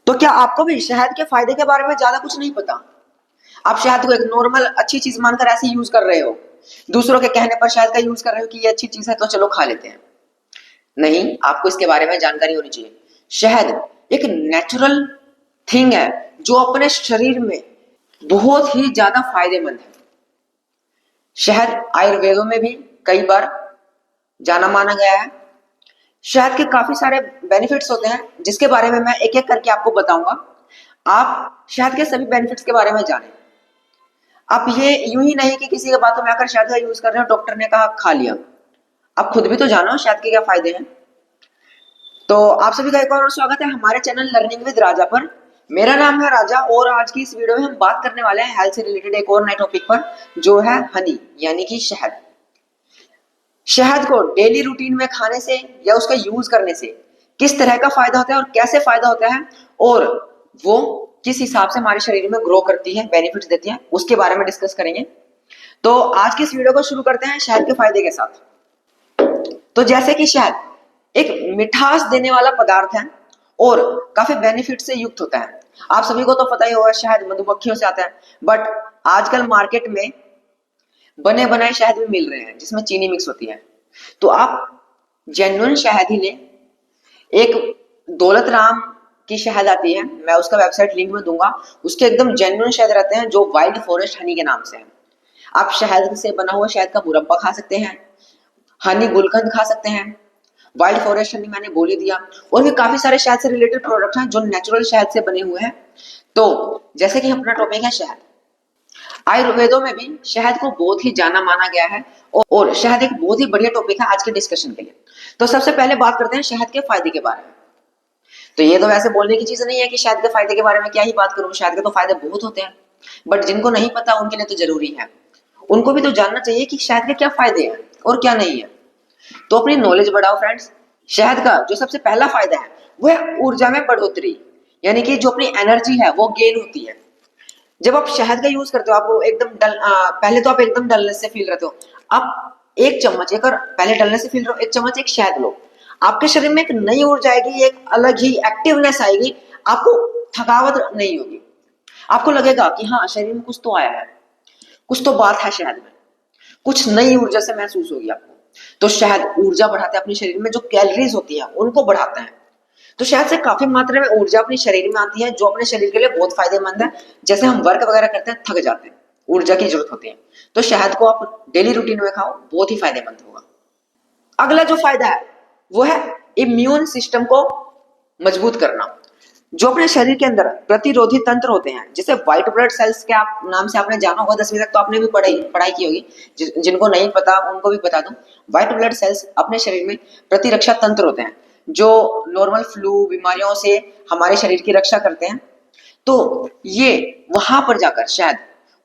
तो क्या आपको भी शहद के फायदे के बारे में ज्यादा कुछ नहीं पता? आप शहद को एक नॉर्मल अच्छी चीज मानकर ऐसे यूज कर रहे हो, दूसरों के कहने पर शहद का यूज कर रहे हो कि ये अच्छी चीज है तो चलो खा लेते हैं। नहीं, आपको इसके बारे में जानकारी होनी चाहिए। शहद एक नेचुरल थिंग है जो अपने शरीर में बहुत ही ज्यादा फायदेमंद है। शहद आयुर्वेदों में भी कई बार जाना माना गया है। शहद के काफी सारे बेनिफिट्स होते हैं जिसके बारे में मैं एक एक करके आपको बताऊंगा। आप शहद के सभी बेनिफिट्स के बारे में जानें। आप ये यूं ही नहीं कि किसी के बातों में आकर शहद का यूज कर रहे हो, डॉक्टर ने कहा खा लिया। आप खुद भी तो जानो शहद के क्या फायदे हैं। तो आप सभी का एक और स्वागत है हमारे चैनल लर्निंग विद राजा पर। मेरा नाम है राजा और आज की इस वीडियो में हम बात करने वाले हैं हेल्थ से रिलेटेड एक और नए टॉपिक पर, जो है हनी यानी कि शहद। शहद को डेली रूटीन में खाने से या उसका यूज करने से किस तरह का फायदा होता है और कैसे फायदा होता है, और वो किस हिसाब से हमारे शरीर में ग्रो करती है, बेनिफिट्स देती है, उसके बारे में डिस्कस करेंगे। तो आज की इस वीडियो को शुरू करते हैं शहद के फायदे के साथ। तो जैसे कि शहद एक मिठास देने वाला पदार्थ है और काफी बेनिफिट से युक्त होता है। आप सभी को तो पता ही होगा शहद मधुमक्खियों से आता है, बट आजकल मार्केट में बने बनाए शहद भी मिल रहे हैं जिसमें चीनी मिक्स होती है। तो आप जेन्युइन शहद ही लें। एक दौलत राम की शहद आती है, मैं उसका वेबसाइट लिंक में दूंगा। उसके एकदम जेन्युइन शहद रहते हैं जो वाइल्ड फॉरेस्ट हनी के नाम से है। आप शहद से बना हुआ शहद का मुरब्बा खा सकते हैं, हनी गुलकंद खा सकते हैं, वाइल्ड फॉरेस्ट हनी मैंने बोल ही दिया, और भी काफी सारे शहद से रिलेटेड प्रोडक्ट हैं जो नेचुरल शहद से बने हुए हैं। तो जैसे कि अपना टॉपिक है शहद, आयुर्वेदों में भी शहद को बहुत ही जाना माना गया है और शहद एक बहुत ही बढ़िया टॉपिक है आज के डिस्कशन के लिए। तो सबसे पहले बात करते हैं शहद के फायदे के बारे में। तो ये तो वैसे बोलने की चीज नहीं है कि शहद के फायदे के बारे में क्या ही बात करूं, शहद के तो फायदे बहुत होते हैं, बट जिनको नहीं पता उनके लिए तो जरूरी है। उनको भी तो जानना चाहिए कि शहद के क्या फायदे हैं और क्या नहीं है। तो अपनी नॉलेज बढ़ाओ फ्रेंड्स। शहद का जो सबसे पहला फायदा है वो है ऊर्जा में बढ़ोतरी, यानी कि जो अपनी एनर्जी है वो गेन होती है। जब आप शहद का यूज करते हो आप एकदम पहले तो आप एकदम डलनेस से फील रहते हो। आप एक चम्मच, एक और पहले डलनेस से फील रहे हो, एक चम्मच एक शहद लो, आपके शरीर में एक नई ऊर्जा आएगी, एक अलग ही एक्टिवनेस आएगी। आपको थकावट नहीं होगी, आपको लगेगा कि हाँ शरीर में कुछ तो आया है, कुछ तो बात है शहद में, कुछ नई ऊर्जा से महसूस होगी आपको। तो शहद ऊर्जा बढ़ाता है अपने शरीर में, जो कैलोरीज होती है उनको बढ़ाता है। तो शहद से काफी मात्रा में ऊर्जा अपने शरीर में आती है जो अपने शरीर के लिए बहुत फायदेमंद है। जैसे हम वर्क वगैरह करते हैं, थक जाते हैं, ऊर्जा की जरूरत होती है, तो शहद को आप डेली रूटीन में खाओ, बहुत ही फायदेमंद होगा। अगला जो फायदा है वो है इम्यून सिस्टम को मजबूत करना। जो अपने शरीर के अंदर प्रतिरोधी तंत्र होते हैं, जैसे व्हाइट ब्लड सेल्स के आप नाम से आपने जाना होगा, 10वीं तक तो आपने भी पढ़ाई की होगी। जिनको नहीं पता उनको भी बता दूं, व्हाइट ब्लड सेल्स अपने शरीर में प्रतिरक्षा तंत्र होते हैं जो नॉर्मल फ्लू बीमारियों से हमारे शरीर की रक्षा करते हैं। तो ये वहां पर जाकर शहद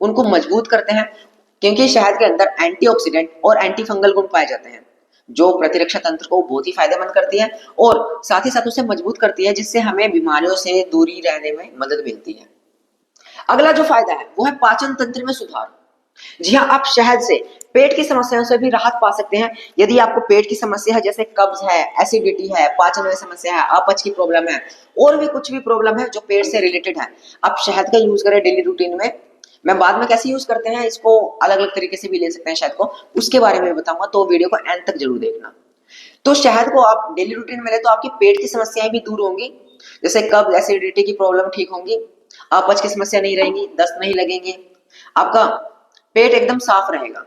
उनको मजबूत करते हैं, क्योंकि शहद के अंदर एंटीऑक्सीडेंट और एंटी फंगल गुण पाए जाते हैं जो प्रतिरक्षा तंत्र को बहुत ही फायदेमंद करती है और साथ ही साथ उसे मजबूत करती है, जिससे हमें बीमारियों से दूरी रहने में मदद मिलती है। अगला जो फायदा है वो है पाचन तंत्र में सुधार। जी हाँ, आप शहद से पेट की समस्याओं से भी राहत पा सकते हैं। यदि आपको पेट की समस्या है, जैसे कब्ज है, एसिडिटी है, पाचन में समस्या है, अपच की प्रॉब्लम है, और भी कुछ भी प्रॉब्लम है जो पेट से रिलेटेड है, आप शहद का यूज करें डेली रूटीन में। मैं बाद में कैसे यूज करते हैं इसको अलग अलग तरीके से भी ले सकते हैं शहद को, उसके बारे में बताऊंगा, तो वीडियो को एंड तक जरूर देखना। तो शहद को आप डेली रूटीन में ले तो आपकी पेट की समस्याएं भी दूर होंगी, जैसे कब्ज एसिडिटी की प्रॉब्लम ठीक होंगी, अपच की समस्या नहीं रहेगी, दस्त नहीं लगेंगे, आपका पेट एकदम साफ रहेगा।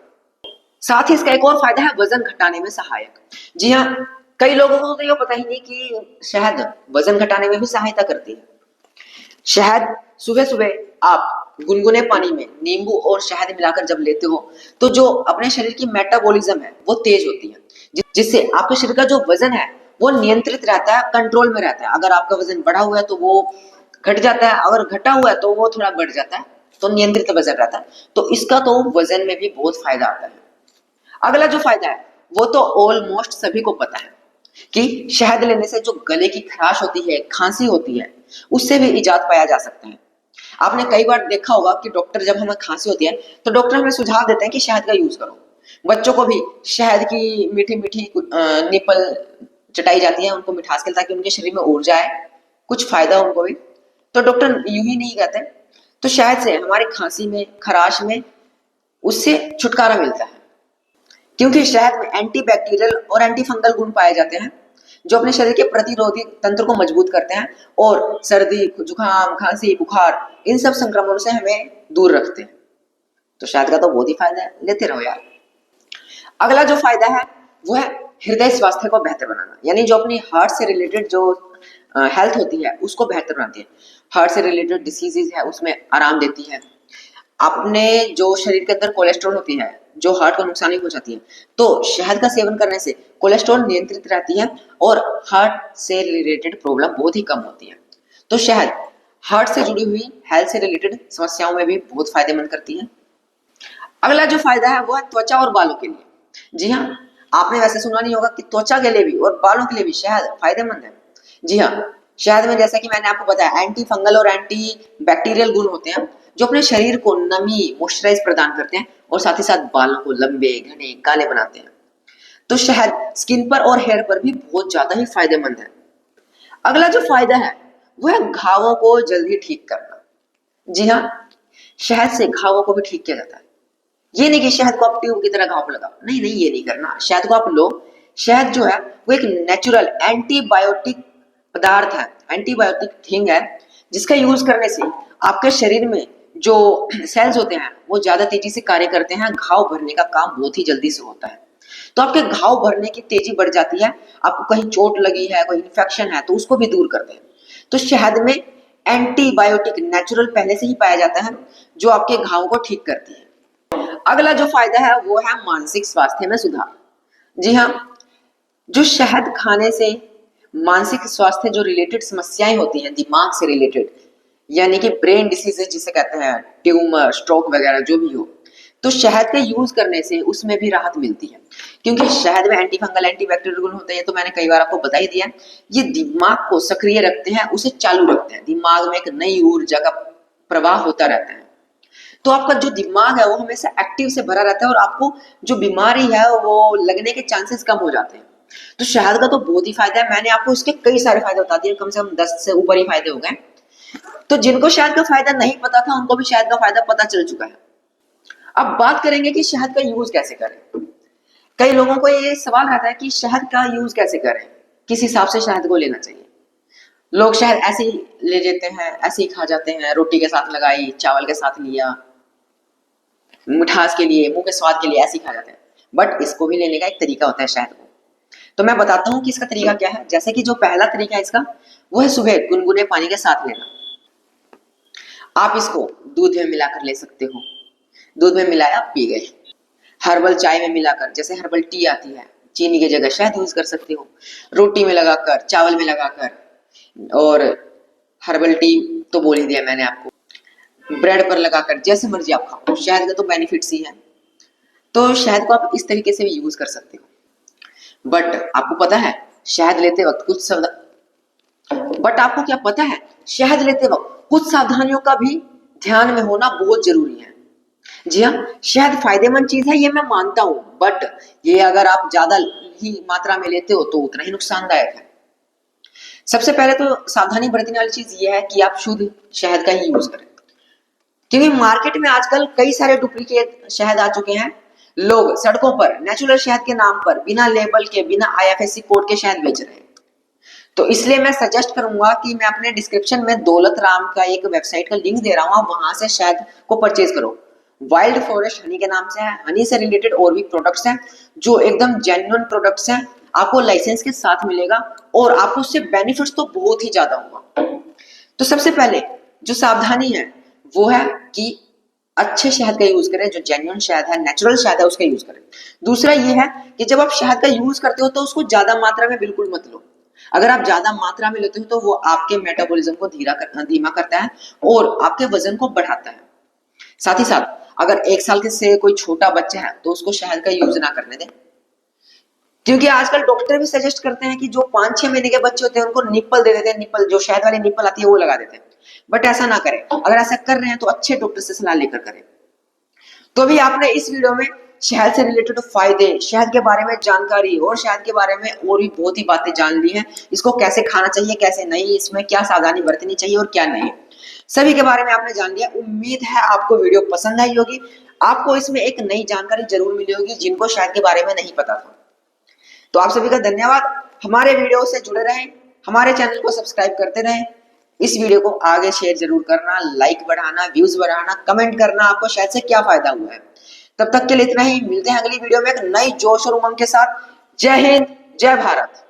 साथ ही इसका एक और फायदा है वजन घटाने में सहायक। जी हाँ, कई लोगों को तो ये पता ही नहीं कि शहद वजन घटाने में भी सहायता करती है। शहद सुबह सुबह आप गुनगुने पानी में नींबू और शहद मिलाकर जब लेते हो तो जो अपने शरीर की मेटाबॉलिज्म है वो तेज होती है, जिससे आपके शरीर का जो वजन है वो नियंत्रित रहता है, कंट्रोल में रहता है। अगर आपका वजन बढ़ा हुआ है तो वो घट जाता है, अगर घटा हुआ है तो वो थोड़ा बढ़ जाता है, तो नियंत्रित वजन रहता है। तो इसका तो वजन में भी बहुत फायदा आता है। अगला जो फायदा है वो तो ऑलमोस्ट सभी को पता है कि शहद लेने से जो गले की खराश होती है, खांसी होती है, उससे भी इजाद पाया जा सकता है। आपने कई बार देखा होगा कि डॉक्टर जब हमें खांसी होती है तो डॉक्टर हमें सुझाव देते हैं कि शहद का यूज करो। बच्चों को भी शहद की मीठी मीठी निपल चटाई जाती है उनको मिठास के लिए, ताकि उनके शरीर में ऊर्जा आए, कुछ फायदा उनको भी। तो डॉक्टर यूं ही नहीं कहते। तो शायद से हमारे खांसी में, खराश में उससे छुटकारा मिलता है, क्योंकि शहद में एंटीबैक्टीरियल और एंटी फंगल गुण पाए जाते हैं जो अपने शरीर के प्रतिरोधी तंत्र को मजबूत करते हैं और सर्दी, जुकाम, खांसी, बुखार इन सब संक्रमणों से हमें दूर रखते हैं। तो शहद का तो बहुत ही फायदा है, लेते रहो यार। अगला जो फायदा है वो है हृदय स्वास्थ्य को बेहतर बनाना, यानी जो अपनी हार्ट से रिलेटेड जो हेल्थ होती है उसको बेहतर बनाती है। हार्ट से रिलेटेड डिसीजेज है उसमें आराम देती है। अपने जो शरीर के अंदर कोलेस्ट्रॉल होती है जो हार्ट को नुकसान पहुंचाती है, तो शहद का सेवन करने से कोलेस्ट्रॉल नियंत्रित रहती है और हार्ट से रिलेटेड प्रॉब्लम बहुत ही कम होती है। तो शहद हार्ट से जुड़ी हुई हेल्थ से रिलेटेड समस्याओं में भी बहुत फायदेमंद करती है। अगला जो फायदा है वो है त्वचा और बालों के लिए। जी हाँ, आपने वैसे सुना नहीं होगा कि त्वचा के लिए भी और बालों के लिए भी शहद फायदेमंद है। जी हाँ, शहद में जैसा कि मैंने आपको बताया एंटी फंगल और एंटी बैक्टीरियल गुण होते हैं जो अपने शरीर को नमी, मॉइस्चराइज प्रदान करते हैं और साथ ही साथ बालों को लंबे, घने, काले बनाते हैं। तो शहद स्किन पर और हेयर पर भी बहुत ज्यादा ही फायदेमंद है। अगला जो फायदा है वो है घावों को जल्दी ठीक करना। जी हाँ, शहद से घावों को भी ठीक किया जाता है। ये नहीं कि शहद को आप ट्यूब की तरह घाव पर लगाओ, नहीं नहीं, ये नहीं करना। शहद को आप लो, शहद जो है वो एक नेचुरल एंटीबायोटिक पदार्थ है, एंटीबायोटिक थिंग है, जिसका यूज करने से आपके शरीर में जो सेल्स होते हैं वो ज्यादा तेजी से कार्य करते हैं, घाव भरने का काम बहुत ही जल्दी से होता है। तो आपके घाव भरने की तेजी बढ़ जाती है, आपको कहीं चोट लगी है, कोई इन्फेक्शन है तो उसको भी दूर करते हैं। तो शहद में एंटीबायोटिक नेचुरल पहले से ही पाया जाता है जो आपके घाव को ठीक करती है। अगला जो फायदा है वो है मानसिक स्वास्थ्य में सुधार। जी हाँ, जो शहद खाने से मानसिक स्वास्थ्य जो रिलेटेड समस्याएं होती हैं दिमाग से रिलेटेड, यानी कि ब्रेन डिसीजेज जिसे कहते हैं, ट्यूमर, स्ट्रोक वगैरह जो भी हो, तो शहद के यूज करने से उसमें भी राहत मिलती है, क्योंकि शहद में एंटी फंगल, एंटी बैक्टीरियल गुण होते हैं। तो मैंने कई बार आपको बता ही दिया, ये दिमाग को सक्रिय रखते हैं, उसे चालू रखते हैं, दिमाग में एक नई ऊर्जा का प्रवाह होता रहता है। तो आपका जो दिमाग है वो हमेशा एक्टिव से भरा रहता है और आपको जो बीमारी है वो लगने के चांसेस कम हो जाते हैं। तो शहद का तो बहुत ही फायदा है। मैंने आपको इसके कई सारे फायदे बता दिए, कम से कम 10 से ऊपर ही फायदे हो गए। तो जिनको शहद का फायदा नहीं पता था उनको भी शहद का फायदा पता चल चुका है। अब बात करेंगे कि शहद का यूज कैसे करें। कई लोगों को ये सवाल रहता है कि शहद का यूज कैसे करें, किस हिसाब से शहद को लेना चाहिए। लोग शहद ऐसे ही ले लेते हैं, ऐसे ही खा जाते हैं, रोटी के साथ लगाई, चावल के साथ लिया, मिठास के लिए, मुंह के स्वाद के लिए ऐसे ही खा जाते हैं। बट इसको भी लेने का एक तरीका होता है शहद को, तो मैं बताता हूँ कि इसका तरीका क्या है। जैसे कि जो पहला तरीका है इसका वो है सुबह गुनगुने पानी के साथ लेना। आप इसको दूध में मिलाकर ले सकते हो, दूध में मिलाया पी गए। हर्बल चाय में मिलाकर, जैसे हर्बल टी आती है, चीनी की जगह शहद यूज कर सकते हो। रोटी में लगाकर, चावल में लगाकर, और हर्बल टी तो बोल ही दिया मैंने आपको, ब्रेड पर लगाकर, जैसे मर्जी आप खाओ। शहद का तो बेनिफिट्स ही है। तो शहद को आप इस तरीके से भी यूज कर सकते हो। बट आपको पता है शहद लेते वक्त शहद लेते वक्त कुछ सावधानियों का भी ध्यान में होना बहुत जरूरी है। जी हाँ, शहद फायदेमंद चीज है ये मैं मानता हूँ, बट ये अगर आप ज्यादा ही मात्रा में लेते हो तो उतना ही नुकसानदायक है। सबसे पहले तो सावधानी बरतने वाली चीज ये है कि आप शुद्ध शहद का ही यूज करें, क्योंकि मार्केट में आजकल कई सारे डुप्लीकेट शहद आ चुके हैं। लोग सड़कों पर नेचुरल शहद के नाम पर बिना लेबल के, बिना IFSC कोड के शहद बेच रहे हैं। तो इसलिए मैं सजेस्ट करूंगा कि मैं अपने डिस्क्रिप्शन में दौलत राम का एक वेबसाइट का लिंक दे रहा हूँ, वहां से शहद को परचेज करो। वाइल्ड फॉरेस्ट हनी के नाम से है, हनी से रिलेटेड और भी प्रोडक्ट्स हैं जो एकदम जेन्युइन प्रोडक्ट्स हैं, आपको लाइसेंस के साथ मिलेगा और आपको उससे बेनिफिट्स तो बहुत ही ज्यादा होगा। तो सबसे पहले जो सावधानी है वो है कि अच्छे शहद का यूज करें, जो जेन्युइन शहद है, नेचुरल शहद है, उसका यूज करें। दूसरा ये है कि जब आप शहद का यूज करते हो तो उसको ज्यादा मात्रा में बिल्कुल मत लो। अगर आप ज्यादा मात्रा में लेते हो तो वो आपके मेटाबॉलिज्म को धीमा करता है और आपके वजन को बढ़ाता है। साथ ही साथ अगर 1 साल के से कोई छोटा बच्चा है तो उसको शहद का यूज ना करने दें, क्योंकि आजकल डॉक्टर भी सजेस्ट करते हैं कि जो 5-6 महीने के बच्चे होते हैं उनको निप्पल दे देते हैं, निप्पल जो शहद वाली निप्पल आती है वो लगा देते हैं। बट ऐसा ना करें, अगर ऐसा कर रहे हैं तो अच्छे डॉक्टर से सलाह लेकर करें। तो अभी आपने इस वीडियो में शहद से रिलेटेड फायदे, शहद के बारे में जानकारी और शहद के बारे में और भी बहुत ही बातें जान ली हैं। इसको कैसे खाना चाहिए, कैसे नहीं, इसमें क्या सावधानी बरतनी चाहिए और क्या नहीं। सभी के बारे में आपने जान लिया। उम्मीद है आपको वीडियो पसंद आई होगी, आपको इसमें एक नई जानकारी जरूर मिली होगी जिनको शायद के बारे में नहीं पता था। तो आप सभी का धन्यवाद। हमारे वीडियो से जुड़े रहें, हमारे चैनल को सब्सक्राइब करते रहें। इस वीडियो को आगे शेयर जरूर करना, लाइक बढ़ाना, व्यूज बढ़ाना, कमेंट करना आपको शायद से क्या फायदा हुआ है। तब तक के लिए इतना ही, मिलते हैं अगली वीडियो में एक नई जोश और उमंग के साथ। जय हिंद, जय भारत।